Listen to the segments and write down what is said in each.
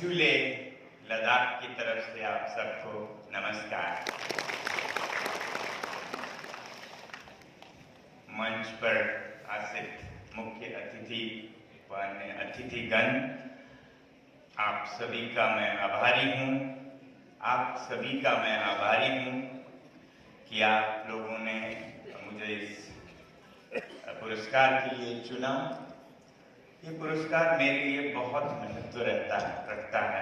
झूले लद्दाख की तरफ से आप सबको नमस्कार। मंच पर आसित मुख्य अतिथि व अन्य अतिथिगण, आप सभी का मैं आभारी हूँ। आप सभी का मैं आभारी हूँ कि आप लोगों ने मुझे इस पुरस्कार के लिए चुना। ये पुरस्कार मेरे लिए बहुत महत्व रखता है।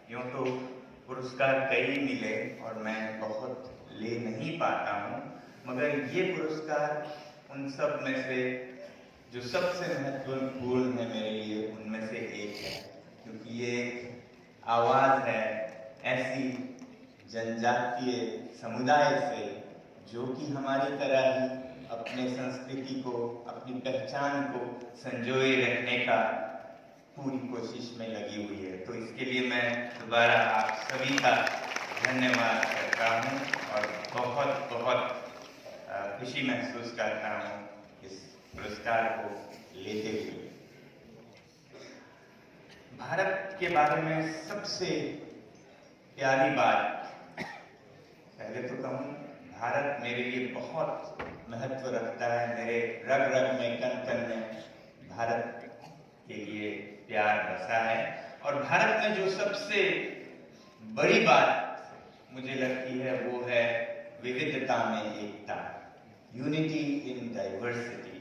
यूँ तो पुरस्कार कई मिले और मैं बहुत ले नहीं पाता हूँ, मगर ये पुरस्कार उन सब में से जो सबसे महत्वपूर्ण है मेरे लिए, उनमें से एक है, क्योंकि ये एक आवाज़ है ऐसी जनजातीय समुदाय से जो कि हमारी तरह ही अपने संस्कृति को, अपनी पहचान को संजोए रखने का पूरी कोशिश में लगी हुई है। तो इसके लिए मैं दोबारा आप सभी का धन्यवाद करता हूँ और बहुत बहुत खुशी महसूस करता हूँ इस पुरस्कार को लेते हुए। भारत के बारे में सबसे प्यारी बात, पहले तो कहूँ, भारत मेरे लिए बहुत महत्व रखता है। मेरे रग रग में, कण कण में भारत के लिए प्यार बसा है। और भारत में जो सबसे बड़ी बात मुझे लगती है वो है विविधता में एकता, यूनिटी इन डाइवर्सिटी।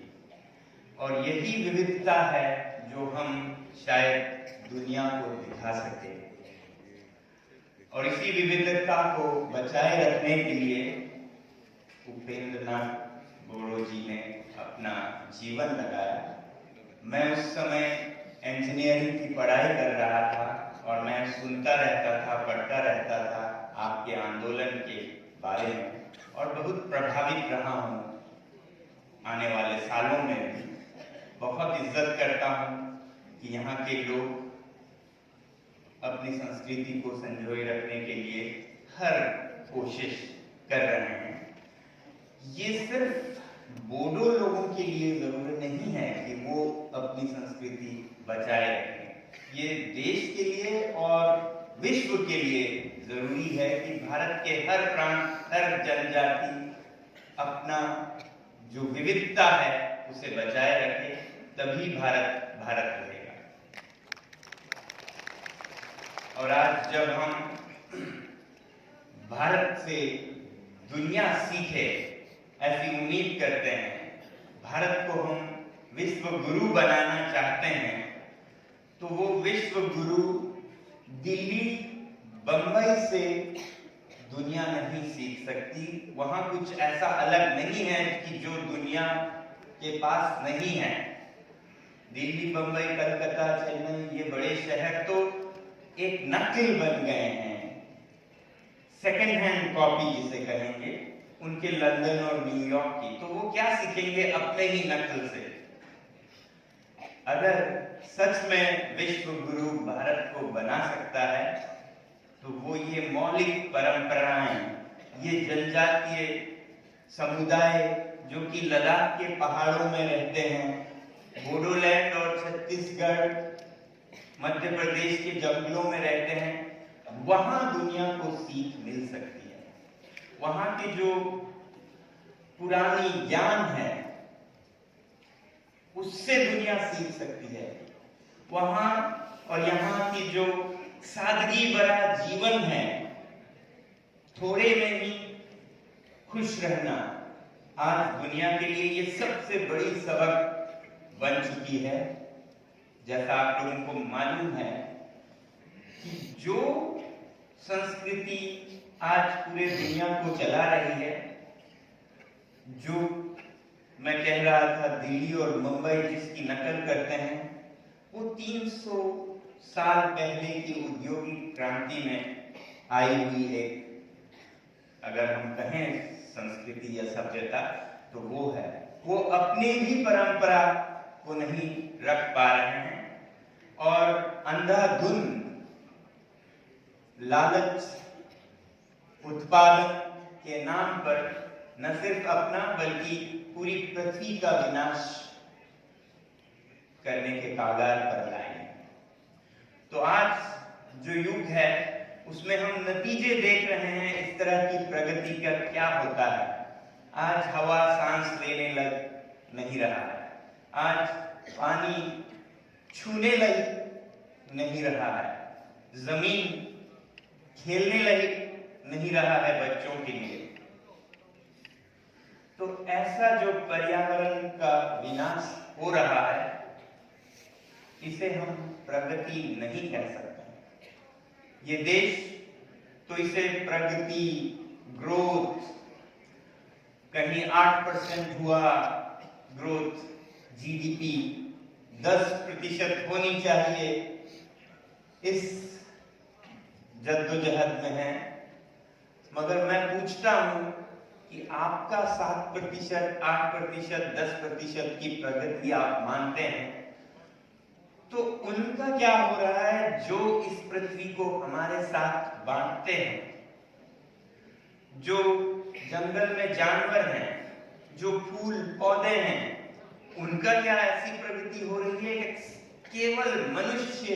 और यही विविधता है जो हम शायद दुनिया को दिखा सके। और इसी विविधता को बचाए रखने के लिए उपेंद्रनाथ बोड़ो जी ने अपना जीवन लगाया। मैं उस समय इंजीनियरिंग की पढ़ाई कर रहा था और मैं सुनता रहता था, पढ़ता रहता था आपके आंदोलन के बारे में, और बहुत प्रभावित रहा हूँ। आने वाले सालों में भी बहुत इज्जत करता हूँ कि यहाँ के लोग अपनी संस्कृति को संजोए रखने के लिए हर कोशिश कर रहे हैं। ये सिर्फ बोडो लोगों के लिए जरूरी नहीं है कि वो अपनी संस्कृति बचाए रखें। ये देश के लिए और विश्व के लिए जरूरी है कि भारत के हर प्रांत, हर जनजाति अपना जो विविधता है उसे बचाए रखे, तभी भारत भारत रहेगा। और आज जब हम भारत से दुनिया सीखे ऐसी उम्मीद करते हैं, भारत को हम विश्व गुरु बनाना चाहते हैं, तो वो विश्व गुरु दिल्ली, बंबई से दुनिया नहीं सीख सकती। वहां कुछ ऐसा अलग नहीं है कि जो दुनिया के पास नहीं है। दिल्ली, बंबई, कलकत्ता, चेन्नई, ये बड़े शहर तो एक नकल बन गए हैं, सेकेंड हैंड कॉपी जिसे कहेंगे, उनके लंदन और न्यूयॉर्क की। तो वो क्या सीखेंगे अपने ही नकल से। अगर सच में विश्व गुरु भारत को बना सकता है तो वो ये मौलिक परंपराएं, ये जनजातीय समुदाय जो कि लद्दाख के पहाड़ों में रहते हैं, बोडोलैंड और छत्तीसगढ़, मध्य प्रदेश के जंगलों में रहते हैं, वहां दुनिया को सीख मिल सकती है। वहां की जो पुरानी ज्ञान है उससे दुनिया सीख सकती है। वहां और यहाँ की जो सादगी भरा जीवन है, थोड़े में ही खुश रहना, आज दुनिया के लिए ये सबसे बड़ी सबक बन चुकी है। जैसा आप लोगों को मालूम है कि जो संस्कृति आज पूरे दुनिया को चला रही है, जो मैं कह रहा था दिल्ली और मुंबई जिसकी नकल करते हैं, वो 300 साल पहले की औद्योगिक क्रांति में आई हुई एक, अगर हम कहें संस्कृति या सभ्यता, तो वो है। वो अपनी भी परंपरा को नहीं रख पा रहे हैं और अंधाधुंध लालच, उत्पादन के नाम पर न सिर्फ अपना बल्कि पूरी पृथ्वी का विनाश करने के कागार पर लाए। तो आज जो युग है उसमें हम नतीजे देख रहे हैं इस तरह की प्रगति का क्या होता है। आज हवा सांस लेने लग नहीं रहा है, आज पानी छूने लग नहीं रहा है, जमीन खेलने लग नहीं रहा है बच्चों के लिए। तो ऐसा जो पर्यावरण का विनाश हो रहा है, इसे हम प्रगति नहीं कह सकते। ये देश तो इसे प्रगति, ग्रोथ, कहीं 8% हुआ ग्रोथ, जीडीपी 10% होनी चाहिए, इस जद्दोजहद में है। मगर मैं पूछता हूं कि आपका 7%, 8%, 10% की प्रगति आप मानते हैं, तो उनका क्या हो रहा है जो इस पृथ्वी को हमारे साथ बांटते हैं। जो जंगल में जानवर हैं, जो फूल पौधे हैं, उनका क्या ऐसी प्रगति हो रही है कि केवल मनुष्य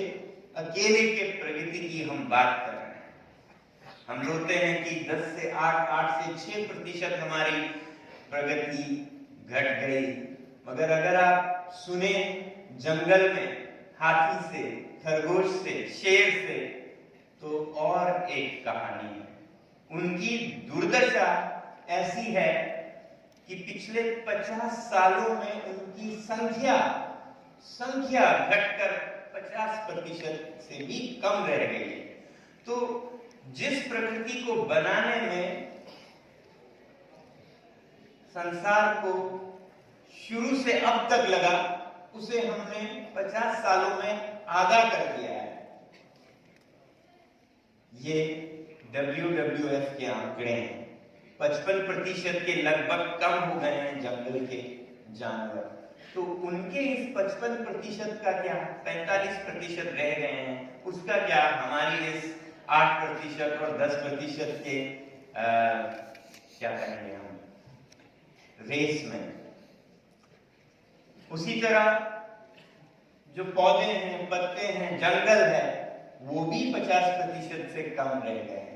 अकेले के प्रगति की हम बात कर रहे हैं। हम रोते हैं कि 10 से 8 से 6% हमारी प्रगति घट गई। मगर अगर आप सुने जंगल में हाथी से, खरगोश से, शेर से, तो और एक कहानी है। उनकी दुर्दशा ऐसी है कि पिछले 50 सालों में उनकी संख्या घटकर 50% से भी कम रह गई है। तो जिस प्रकृति को बनाने में संसार को शुरू से अब तक लगा, उसे हमने 50 सालों में आधा कर दिया है। ये WWF के आंकड़े हैं। 55% के लगभग कम हो गए हैं जंगल के जानवर। तो उनके इस 55% का क्या, 45% रह गए हैं, उसका क्या हमारी इस 8% और 10% के क्या कहेंगे हम, रेस में। उसी तरह जो पौधे हैं, पत्ते हैं, जंगल है, वो भी 50% से कम रह गए हैं।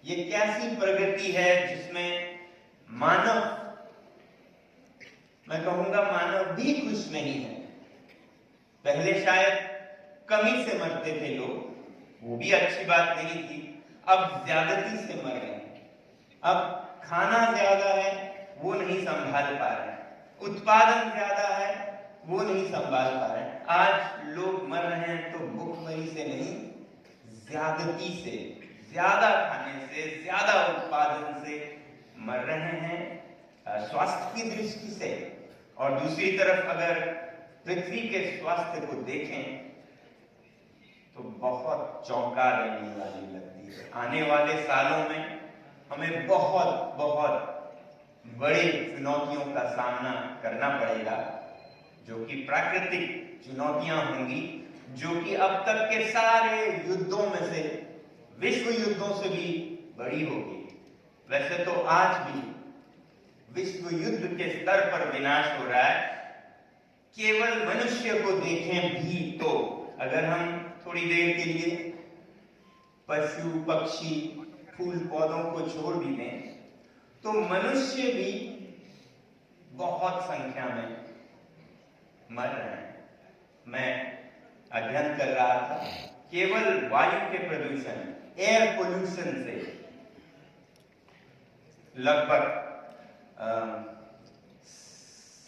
ये कैसी प्रगति है जिसमें मानव, मैं कहूंगा मानव भी खुश नहीं है। पहले शायद कमी से मरते थे लोग, वो भी अच्छी बात नहीं थी। अब ज्यादती से मर रहे हैं। अब खाना ज्यादा है, वो नहीं संभाल पा रहे हैं। उत्पादन ज्यादा है, वो नहीं संभाल पा रहे हैं। आज लोग मर रहे हैं तो भूखमरी से नहीं, ज्यादती से, ज्यादा खाने से, ज्यादा उत्पादन से मर रहे हैं स्वास्थ्य की दृष्टि से। और दूसरी तरफ अगर पृथ्वी के स्वास्थ्य को देखें तो बहुत चौंका देने वाली लगती है। आने वाले सालों में हमें बहुत बहुत बड़ी चुनौतियों का सामना करना पड़ेगा, जो कि प्राकृतिक चुनौतियां होंगी, जो कि अब तक के सारे युद्धों में से, विश्व युद्धों से भी बड़ी होगी। वैसे तो आज भी विश्व युद्ध के स्तर पर विनाश हो रहा है। केवल मनुष्य को देखें भी तो, अगर हम थोड़ी देर के लिए पशु, पक्षी, फूल पौधों को छोड़ भी दें, तो मनुष्य भी बहुत संख्या में मर रहे हैं। मैं अध्ययन कर रहा था, केवल वायु के प्रदूषण, एयर पोल्यूशन से लगभग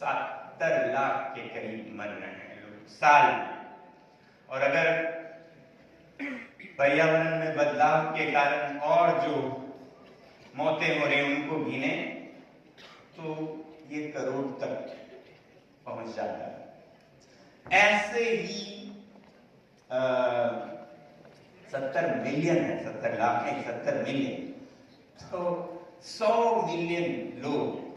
70 लाख के करीब मर रहे हैं लोग साल में। और अगर पर्यावरण में बदलाव के कारण और जो मौतें हो रही उनको गिने तो ये करोड़ तक पहुंच जाता है। ऐसे ही 70 मिलियन है, 70 लाख नहीं, 70 मिलियन। तो 100 मिलियन लोग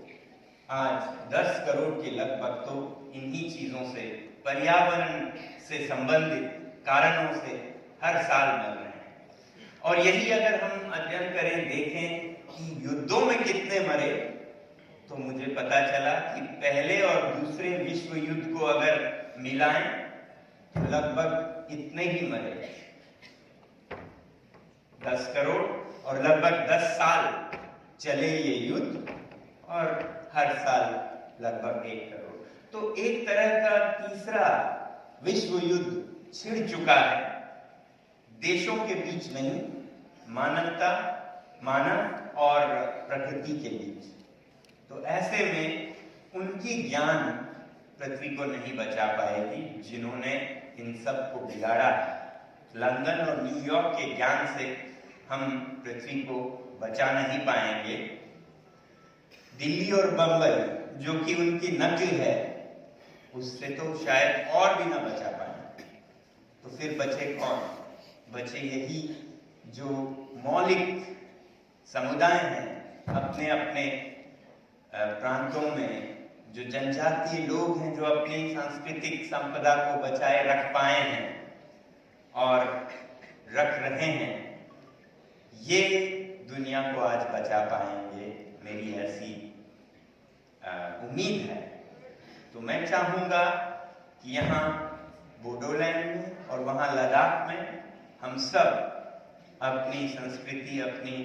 आज 10 करोड़ के लगभग तो इन्हीं चीजों से, पर्यावरण से संबंधित कारणों से हर साल मर रहे हैं। और यही अगर हम अध्ययन करें, देखें कि युद्धों में कितने मरे, तो मुझे पता चला कि पहले और दूसरे विश्व युद्ध को अगर मिलाएं तो लगभग इतने ही मरे। 10 करोड़ और लगभग 10 साल चले ये युद्ध और हर साल लगभग 1 करोड़। तो एक तरह का तीसरा विश्व युद्ध छिड़ चुका है देशों के बीच नहीं, मानव और प्रकृति के बीच। तो ऐसे में उनकी ज्ञान पृथ्वी को नहीं बचा पाएगी जिन्होंने इन सब को बिगाड़ा है। लंदन और न्यूयॉर्क के ज्ञान से हम पृथ्वी को बचा नहीं पाएंगे। दिल्ली और बंबई जो कि उनकी नकल है, उससे तो शायद और भी ना बचा पाए। तो फिर बचे कौन? बचे यही जो मौलिक समुदाय हैं अपने अपने प्रांतों में, जो जनजातीय लोग हैं जो अपनी सांस्कृतिक संपदा को बचाए रख पाए हैं और रख रहे हैं, ये दुनिया को आज बचा पाएंगे, मेरी ऐसी उम्मीद है। तो मैं चाहूँगा कि यहाँ बोडोलैंड में और वहाँ लद्दाख में हम सब अपनी संस्कृति, अपनी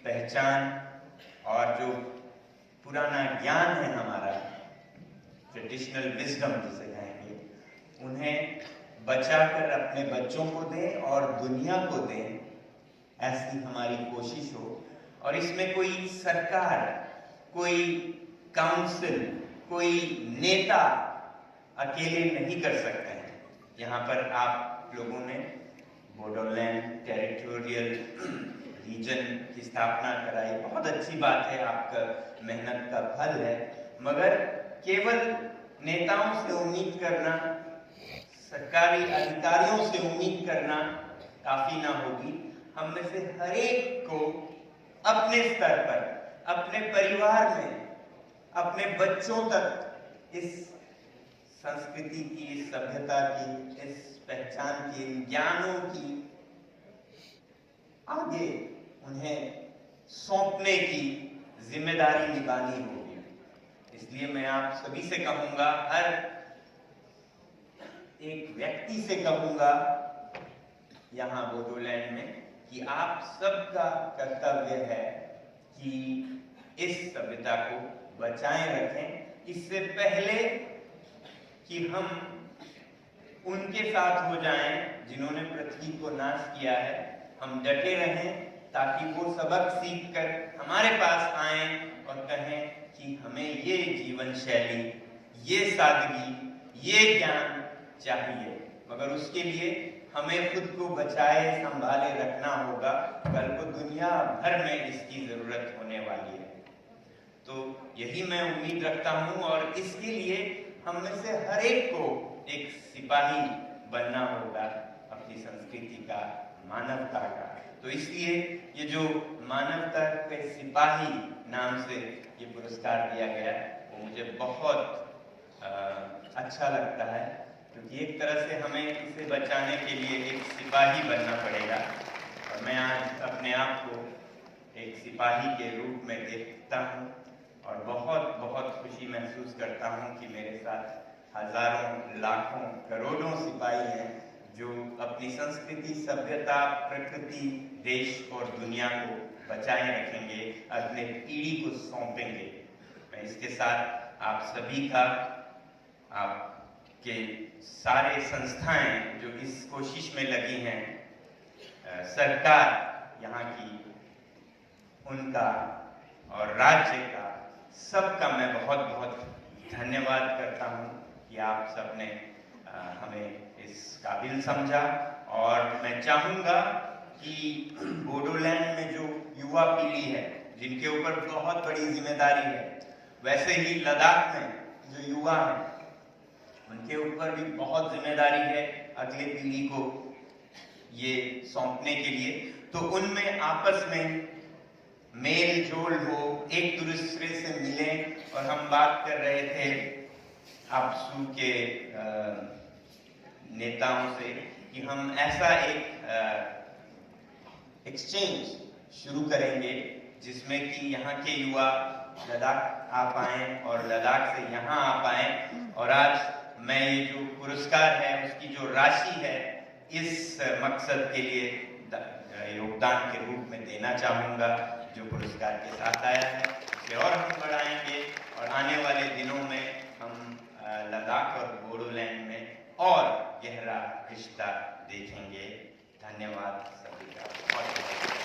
पहचान और जो पुराना ज्ञान है हमारा, ट्रेडिशनल विजडम जिसे कहेंगे, उन्हें बचाकर अपने बच्चों को दें और दुनिया को दें, ऐसी हमारी कोशिश हो। और इसमें कोई सरकार, कोई काउंसिल, कोई नेता अकेले नहीं कर सकते हैं। यहाँ पर आप लोगों ने बोडोलैंड टेरिटोरियल रीजन की स्थापना कराई, बहुत अच्छी बात है, आपका मेहनत का फल है। मगर केवल नेताओं से उम्मीद करना, सरकारी अधिकारियों से उम्मीद करना काफी ना होगी। हम में से हर एक को अपने स्तर पर, अपने परिवार में, अपने बच्चों तक इस संस्कृति की, इस सभ्यता की, इस पहचान की, इन ज्ञानों की आगे उन्हें सौंपने की जिम्मेदारी निभानी होगी। इसलिए मैं आप सभी से कहूंगा, हर एक व्यक्ति से कहूंगा यहाँ बोडोलैंड में, कि आप सबका कर्तव्य है कि इस सभ्यता को बचाए रखें। इससे पहले कि हम उनके साथ हो जाएं जिन्होंने पृथ्वी को नाश किया है, हम डटे रहें ताकि वो सबक सीखकर हमारे पास आएं और कहें कि हमें ये जीवन शैली, ये सादगी, ये ज्ञान चाहिए। मगर उसके लिए हमें खुद को बचाए संभाले रखना होगा, कल को दुनिया भर में इसकी जरूरत होने वाली है। तो यही मैं उम्मीद रखता हूं और इसके लिए हम में से हर एक को एक सिपाही बनना होगा अपनी संस्कृति का, मानवता का। तो इसलिए ये जो मानवता के सिपाही नाम से ये पुरस्कार दिया गया, वो मुझे बहुत अच्छा लगता है, क्योंकि एक तरह से हमें इसे बचाने के लिए एक सिपाही बनना पड़ेगा। और मैं आज अपने आप को एक सिपाही के रूप में देखता हूँ और बहुत बहुत खुशी महसूस करता हूँ कि मेरे साथ हजारों, लाखों, करोड़ों सिपाही हैं जो अपनी संस्कृति, सभ्यता, प्रकृति, देश और दुनिया को बचाए रखेंगे, अपने पीढ़ी को सौंपेंगे। मैं इसके साथ आप सभी का, आपके सारे संस्थाएं जो इस कोशिश में लगी हैं, सरकार यहाँ की, उनका और राज्य का, सबका मैं बहुत बहुत धन्यवाद करता हूँ कि आप सबने हमें इस काबिल समझा। और मैं चाहूँगा कि बोडोलैंड में जो युवा पीढ़ी है, जिनके ऊपर बहुत बड़ी जिम्मेदारी है, वैसे ही लद्दाख में जो युवा हैं, उनके ऊपर भी बहुत जिम्मेदारी है अगली पीढ़ी को ये सौंपने के लिए। तो उनमें आपस में मेल जोल हो, एक दूसरे से मिलें। और हम बात कर रहे थे आपसू के नेताओं से कि हम ऐसा एक एक्सचेंज शुरू करेंगे जिसमें कि यहाँ के युवा लद्दाख आ पाएं और लद्दाख से यहाँ आ पाएं। और आज मैं ये जो पुरस्कार है उसकी जो राशि है, इस मकसद के लिए योगदान के रूप में देना चाहूँगा जो पुरस्कार के साथ आया है, उसे और हम बढ़ाएंगे और आने वाले दिनों में हम लद्दाख और बोडोलैंड में और गहरा रिश्ता देखेंगे। धन्यवाद सभी का बहुत बहुत।